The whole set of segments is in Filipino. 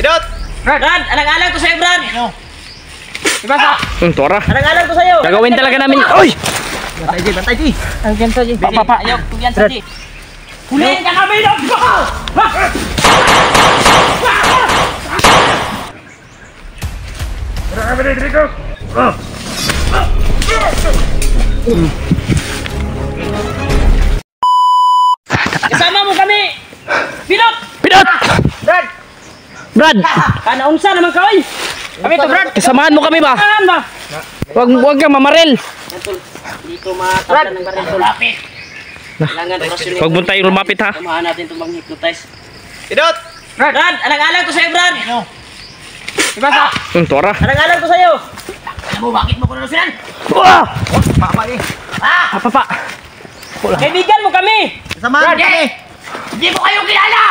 Pidot! Brad, alang-alang ko sa'yo, Brad. Diba sa? Tora. Alang-alang ko sa'yo. Gagawin talaga namin. Oy! Bantay, G. Ang ganito, G. Papa. Ayaw, tugyan sa G. Huliin ka kami, no? Kasama mo kami! Pidot! Pidot! Brad! Brad! Kanaunsa naman ka, oy! Kami to, Brad! Kasamahan mo kami ba? Saan ba? Huwag kang mamaril. Dito matatlan ng baril. Lapit! Kailangan orasyon. Huwag mo tayo lumapit ha. Samahan natin itong mag-hypnotize. Pidot! Brad, alang-alang ko sa'yo, Brad! Diba sa? Tora. Alang-alang ko sa'yo! Alam mo, bakit mo ko nalusinan? Wah! Papa eh. Papa. Kaibigan mo kami! Samahan kami. Hindi mo kayo kilala!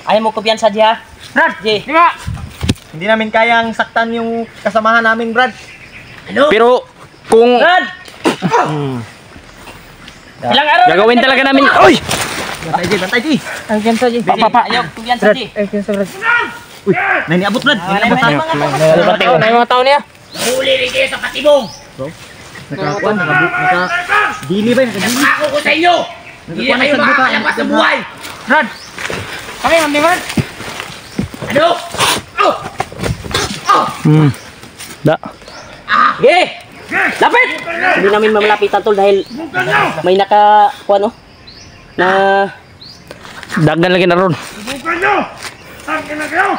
Ayaw mo kumpiyansa, G, ha? Brad, G. Di ba? Hindi namin kayang saktan yung kasamahan namin, Brad. Ano? Pero kung Brad! Ilang araw gagawin talaga namin. Oy! Bantay, G. Ang ganito, G. Papa. Ayaw kumpiyansa, G. Uy, nainiabot, Brad. May mga tao niya. Huli rin kayo sa patibong. Naka-dili ba? Naka-dili. Ako ko sa inyo! Hindi na kayo makakalabas ng buhay! Brad! Kami, mami, Brad! Ano? Da. Ge! Lapit! Hindi namin mamalapitan tol dahil may nakakuha no? Na... Dagan lagi na ron. Subukan nyo! Saan ka na kayo?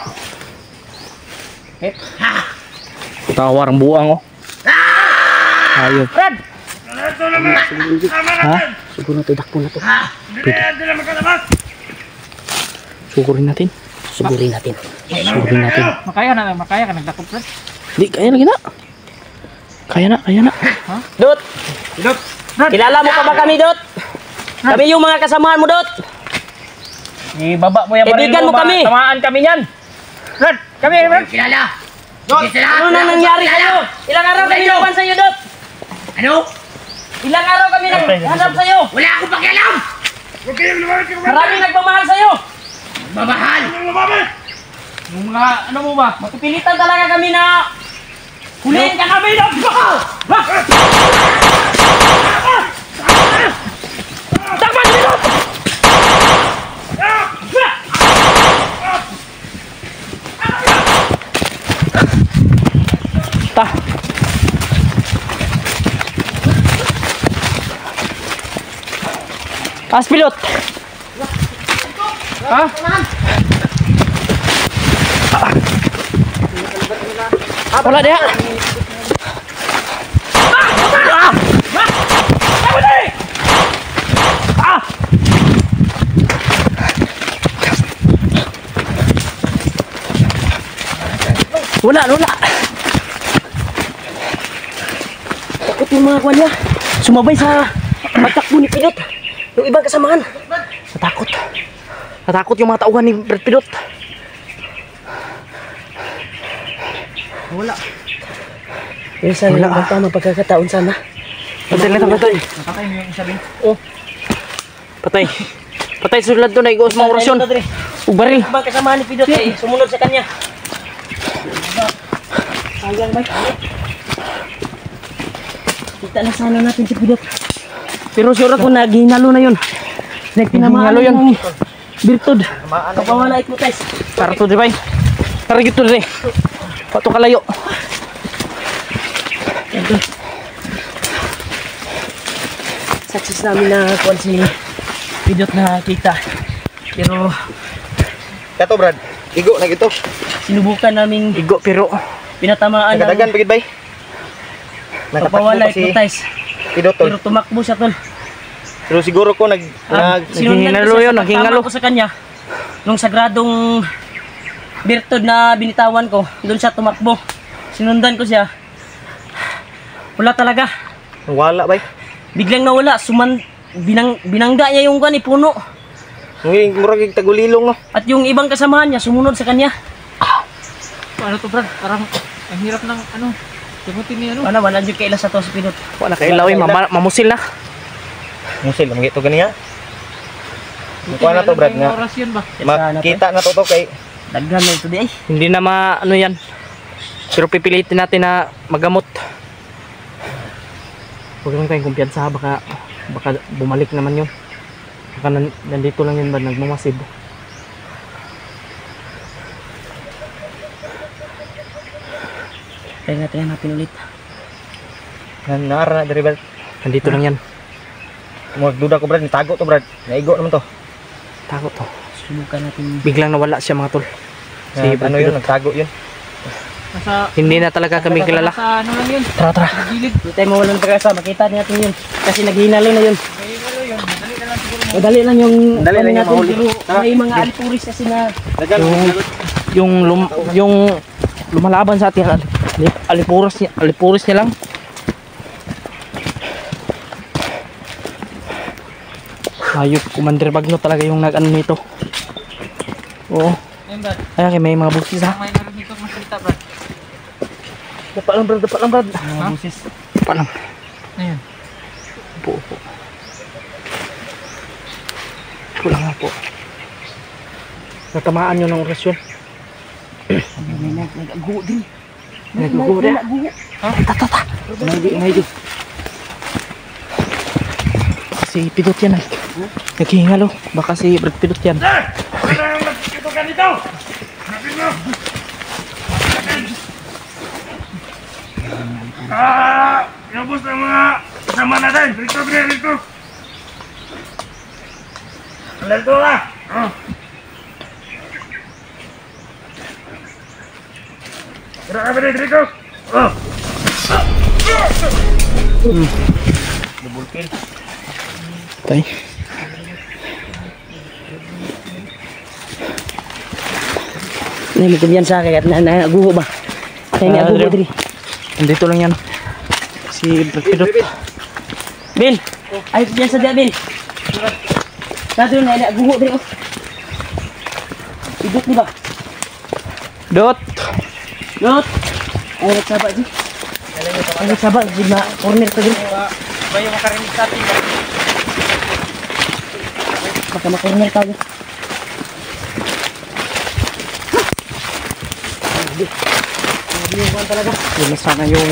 Tawar ang buang oh. Ayun. Brad! Ito naman! Tama natin! Siguro na ito, dakpo na ito. Hindi na makalabas! Sukurin natin. Sugurin natin. Sukurin natin. Makaya ka nagdakop, Brad. Di, kaya lagi na. Kaya na. Dot! Pidot! Kilala mo pa ba kami, Dot? Kami yung mga kasamahan mo, Dot. Ibaba mo yung Kaibigan mo kami. Tamaan kami niyan. Brad! Kami, Brad! Kilala! Ano nang nangyari sa'yo? Ilang araw kami naman sa'yo, Dot? Ano? Ilang araw kami naghanap sa'yo? Wala akong pakialam! Huwag kayong lumamit ka Maraming nagmamahal sa'yo! Mamahal! lumamit! Yung mga, ano mo ba? Magpipilitan talaga kami na huliin ka kami, Dot! Takpan mo, Dot! Ta. As pilot. Ha? Wala dia. Wala. Takot yung mga kwan niya. Sumabay sa pagtakbo ni Pidot. Yung ibang kasamahan. Natakot yung mga tauhan ni Brad Pidot. Wala. Minsan lang ang tamang pagkakataon sana. Patay. Nakatay mo yung isa rin. Patay. Patay sulad doon ay igos mga orasyon. Ubaril. Yung ibang kasamahan ni Pidot ay sumunod sa kanya. Sayang ba? Kita na sana natin si Pidot. Pero sure ako na ginalo na yun. Ginalo yun. Birtud. Kapawala hypnotize. Tara to di bay. Tara gitu di. Pato kalayo. Success namin na kuwan si Pidot na kita. Pero Kato, Brad. Igo na gito. sinubukan namin Igo pero pinatamaan Nagadagan pagid bay. kapawala hypnotize. Pidot tol. Pero tumakbo siya tol. Pero siguro ko naghingalo yun, naghingalo. ko sa kanya nung sagradong birtud na binitawan ko, doon siya tumakbo. Sinundan ko siya. Wala talaga. wala bay. Biglang nawala, binangga niya yung kan puno. Ngi murag tagulilong no. At yung ibang kasamahan niya sumunod sa kanya. Ano to, Brad? Parang ang hirap ng ano, sagutin ni ano. Wala dyan kaila sa to si Pidot. wala kailaw mamusil na. Musil mo gito ganiya. Kuha na to, Brad, nga. Oras yun ba? Makita na to kay Daghan na ito di ay. Hindi na ano yan. Pero pipilitin natin na magamot. Huwag lang tayong kumpiyansa, baka bumalik naman yun. Baka nandito lang yun ba, nagmamasid. Kaya natin hanapin ulit. Nara na dari Brad. Nandito lang yan. Magduda ko Brad, nitago to Brad. Naigo naman to. Takot to. Subukan natin. Biglang nawala siya mga tol. Si Ano yun, nagtago yun. Nasa, Hindi na talaga kami kilala. nasa ano lang yun. Tara, tara. Gilid. Hindi tayo mawalan pag-asa. Makita natin yun. Kasi naghinalo na yun. May ano yun. Madali na lang siguro. Madali lang yung Madali lang yung natin. mahuli. Pero may mga alipuris kasi na Yung lumalaban sa atin, alipuros niya lang. Ayop, Commander Bagno talaga yung nag-ano nito. Oo. Ayun Brad. Ayan, may mga busis ha. May naroon dito masalita Brad. Dapa lang Brad, dapa lang Brad. Ha? Dapa lang. Ayun. Upo. Upo lang nga po. Natamaan nyo ng orasyon. may nag-aguho din. Nagguguho din. Ha? Tata. May di. Si Pidot yan ay. Naghihingalo. Baka si Brad Pidot yan. Sir! Ano ang nagkito ka dito? Hanapin mo! Inubos ng mga kasama natin. Rito. Alerto ka! Tira ka ba rin, Rico? Double kill. Tay. May kumpiyansa kaya nag-aguho ba? Kaya nag-aguho din. Nandito lang yan. Si Brad Pidot. Bin! Ay, kumpiyansa dia, Bin! Nato yun, nag-aguho din. Idot di ba? Dot! Dot! Ay, nagsaba di. Ay, nagsaba. Di ba? Corner ka din. Ba yung makarinig sa atin. Baka ma-corner ka din. Yun na sana yung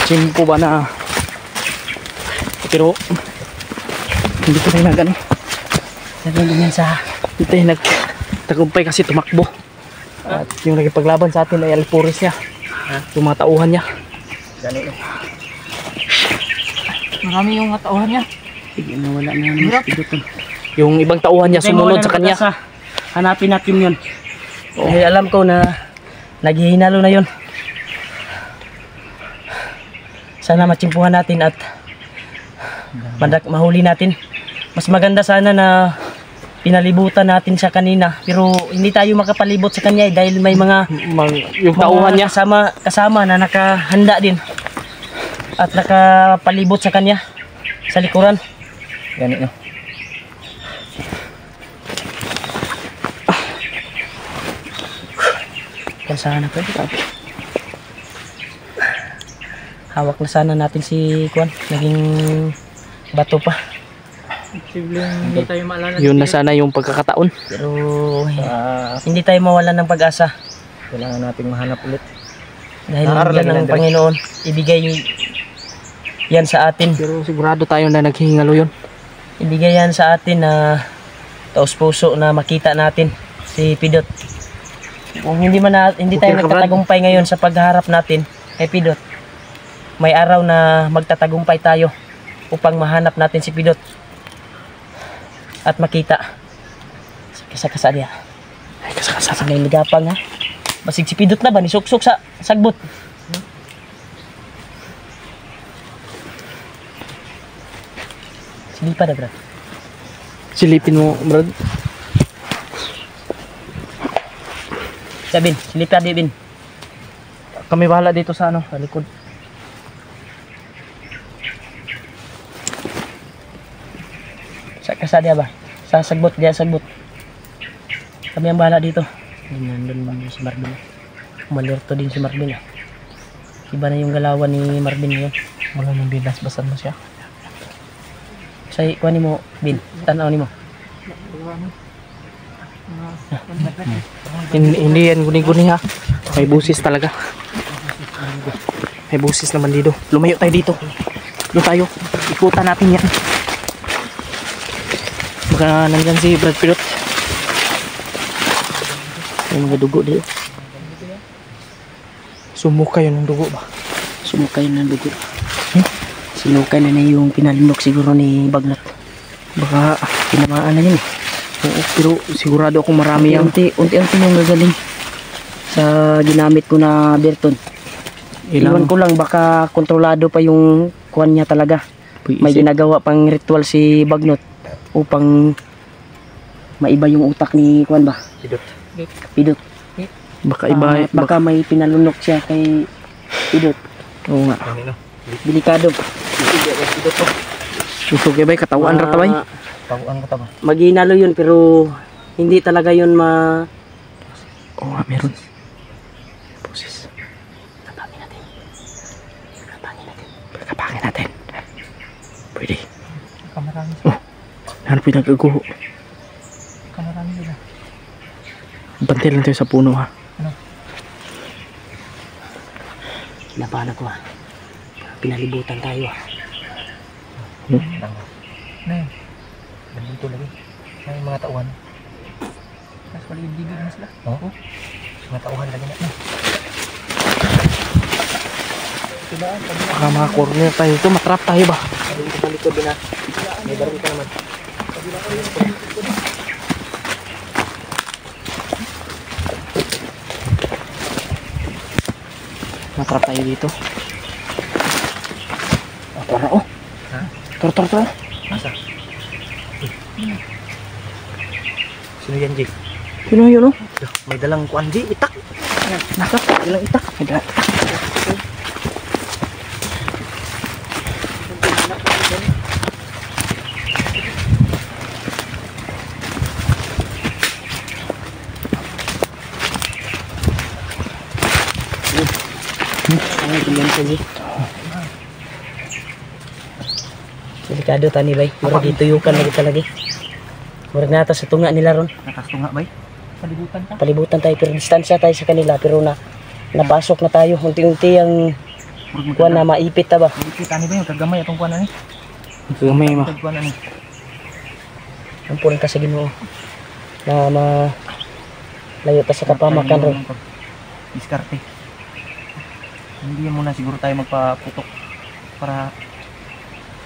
chimpo ba na. Pero hindi ko tayo nag-ano. Sabihin din yan sa... Hindi tayo nagtagumpay kasi tumakbo. At yung nagipaglaban sa atin ay alipuris niya. Yung mga tauhan niya. Gani no. Marami yung katauhan niya. Sige, nawala na naman. Yung ibang tauhan niya sumunod sa kanya. Hanapin natin yun. Dahil alam ko na naghihinalo na yun. Sana matsimpuhan natin at mahuli natin. Mas maganda sana na pinalibutan natin siya kanina. Pero hindi tayo makapalibot sa kanya dahil may mga Yung tauhan niya. kasama na nakahanda din. At nakapalibot sa kanya sa likuran. Gani no. Yan sana pwede. Hawak na sana natin si Kwan. Naging bato pa. Posibleng hindi tayo maalala. Yun na sana yung pagkakataon. Pero hindi tayo mawalan ng pag-asa. Kailangan nating mahanap ulit. Dahil Nakakaroon yan lang ng yan, Panginoon. Ibigay yan sa atin. Pero sigurado tayo na naghihingalo yun. Ibigay yan sa atin na taos puso na makita natin si Pidot. Kung hindi tayo Okay, nagtatagumpay ngayon sa pagharap natin kay Pidot, may araw na magtatagumpay tayo upang mahanap natin si Pidot at makita. Kasa-kasa niya. Ay, kasakasa. Sa may ligapang ha. Basig si Pidot na ba? Nisuksok sa sagbot. Silipa na, bro. Silipin mo, Brad. Sabin, silipa di, Bin. Kami bahala dito sa ano, sa likod. Sa kasa dia ba? Sa sagbot, dia sagbot. Kami ang bahala dito. Nandun si Marvin. Umalirto din si Marvin. Iba na yung galawan ni Marvin ngayon. Wala nang binasbasan mo siya. Sa kuha ni mo, Bin. Tanaw ni mo. Hindi yan guni-guni ha. May busis talaga. May busis naman dito. Lumayo tayo dito. Doon tayo. Ikutan natin yan. Baka nandyan si Brad Pilot. May mga dugo dito. Sumukay yun ng dugo ba? Sumukay ng dugo. Sinukay na yung pinalinok siguro ni Bagnot. Baka Tinamaan na yun eh. oo, pero sigurado akong marami yan. Unti-unti yung gagaling sa ginamit ko na Berton. Iwan ko lang baka kontrolado pa yung kuwan niya talaga. May ginagawa pang ritual si Bagnot upang maiba yung utak ni kuwan ba? Pidot. Baka iba. Baka may pinalunok siya kay Pidot. Oo nga. Delikado. Usog ba katawan ra tabay? Taguan ko taba. Maghinalo yun pero hindi talaga yun Oo nga, meron. Busis. Kapangin natin. Kapangin natin. Pwede. Kamarami Oh, ano pinagaguho? Kamarami sila. Bantay lang tayo sa puno ha. Napana ko pinalibutan tayo Na yun. Nandito lagi. May mga tauhan. Mas paligid na sila. Oo. Mga tauhan lagi na. Baka mga corner tayo ito. Matrap tayo ba? Dito sa likod din na. May baril ka naman. Matrap tayo dito. Tara oh. Ha? Tara. Masa? Sino yan, Jake? Sino yun oh? May dalang kuan, Jake. Itak. Nasa? Ilang itak? May dala itak. ay tuloy sa di delikado tani bay murag gituyukan lagi talaga murag nata sa tunga nila ron Nakasto nga, bay. Palibutan ka. palibutan tayo pero distansya tayo sa kanila pero napasok na tayo unti-unti ang kuwan na maipit ta ba Kita ni ba yung kagamay atong kuan na ni? Gamay ma. Kuan na ni. ang punan ka sa Ginoo na layo ta sa kapamakan ron Diskarte. Hindi muna siguro tayo magpaputok para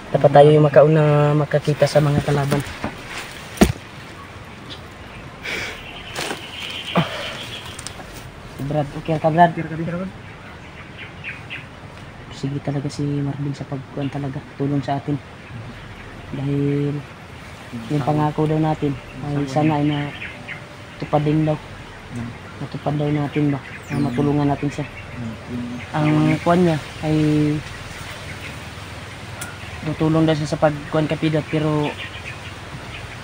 dapat tayo yung makauna makakita sa mga kalaban. Brad, okay ka Brad? Sige talaga si Marvin sa pagkuhan talaga, tulong sa atin. Dahil yung pangako daw natin ay sana ay natupadin daw. Natupad daw natin ba, na matulungan natin siya. Ang kuhan niya ay tutulong daw siya sa pagkuhan kay Pidot pero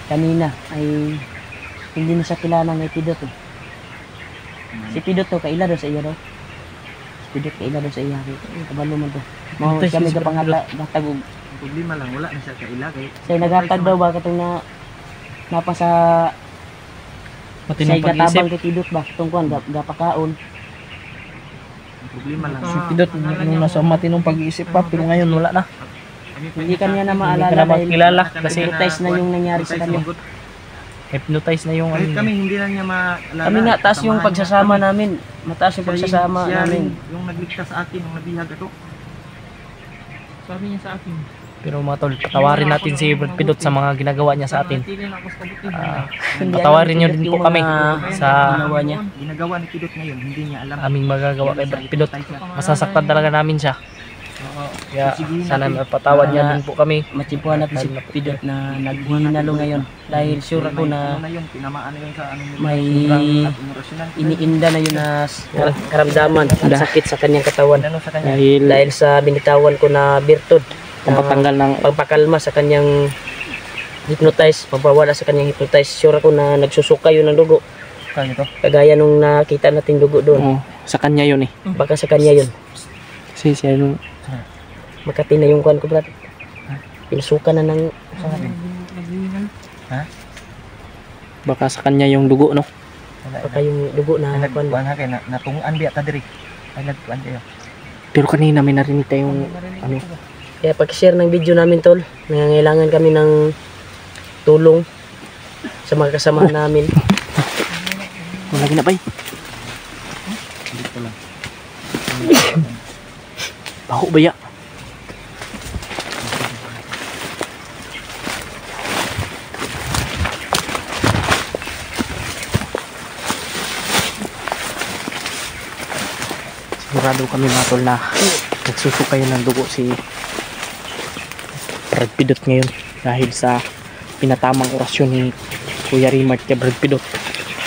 kanina ay hindi na siya kilala ng Pidot eh. Si Pidot to kaila daw sa iya daw. Si Pidot kaila daw sa iya. Kabalo man to. Mao siya may kapanghatag og problema lang wala na siya kailagay. siya naghatag daw ba katong napa sa Matinong siya gatabang pag-isip. kay Pidot ba tong kuhan gapakaon. Problema lang. Si Pidot nung nasa matinong pag-iisip pa pero ngayon wala na. Hindi kanya na Hindi maalala ka na dahil makilala kasi hypnotize na yung nangyari sa kanya. Hypnotize na yung Kahit ano. kami hindi na niya maalala. Kami nga taas yung Samahan pagsasama niya namin. Mataas yung kami. pagsasama Siya namin. rin yung nagligtas sa akin, yung nabihag ako. Sabi niya sa akin. Pero mga tol, patawarin natin si Brad Pidot sa mga ginagawa niya sa atin. Tili na ako sa kabuti. Hindi Patawarin alam niyo ni din Pidot po yung kami mga sa ginawa niya. Ginagawa ni Pidot ngayon, hindi niya alam. aming magagawa kay Brad Pidot. Hypnotize siya. Masasaktan talaga namin siya. Kaya Sigihin sana natin. mapatawad niya din po kami. Matimpuhan natin si Pidot na naghinalo ngayon. Dahil sure ako na Ano na yun, tinamaan na yun sa ano nila. may At emosyonan. iniinda na yun na karamdaman at sakit sa kanyang katawan. Ano sa kanya? Dahil sa binitawan ko na birtud. Pampatanggal ng Pagpakalma sa kanyang hypnotize, pagpawala sa kanyang hypnotize. Sure ako na nagsusuka yun ng dugo. Kaya ito. Kagaya nung nakita nating dugo doon. sa kanya yun eh. Baka sa kanya yun. Kasi siya yung Makati na yung kuhan ko brad. Pinasukan na ng Naghihingal. Baka sa kanya yung dugo, no? Baka yung dugo na Ay kuan. nagkuan ha kay natungan biya ta diri. Ay nagkuan kayo. Pero kanina may narinig tayong ano. Kaya pag-share ng video namin tol, nangangailangan kami ng tulong sa mga kasamahan namin. Kung lagi na bay. Dito lang. Baho ba ya? Sigurado kami mga tol na nagsusukayan ng dugo si Brad Pidot ngayon dahil sa pinatamang orasyon ni Kuya Rimart kay Brad Pidot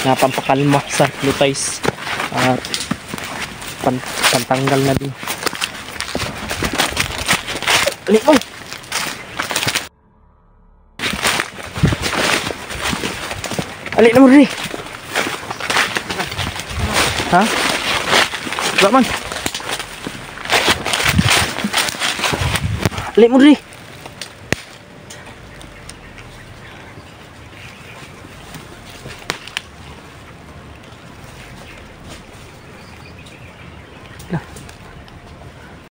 na pampakalma sa lutais at pantanggal na din. Ali mo! Ali na mo rin! Ha? Wala man! Ali mo rin!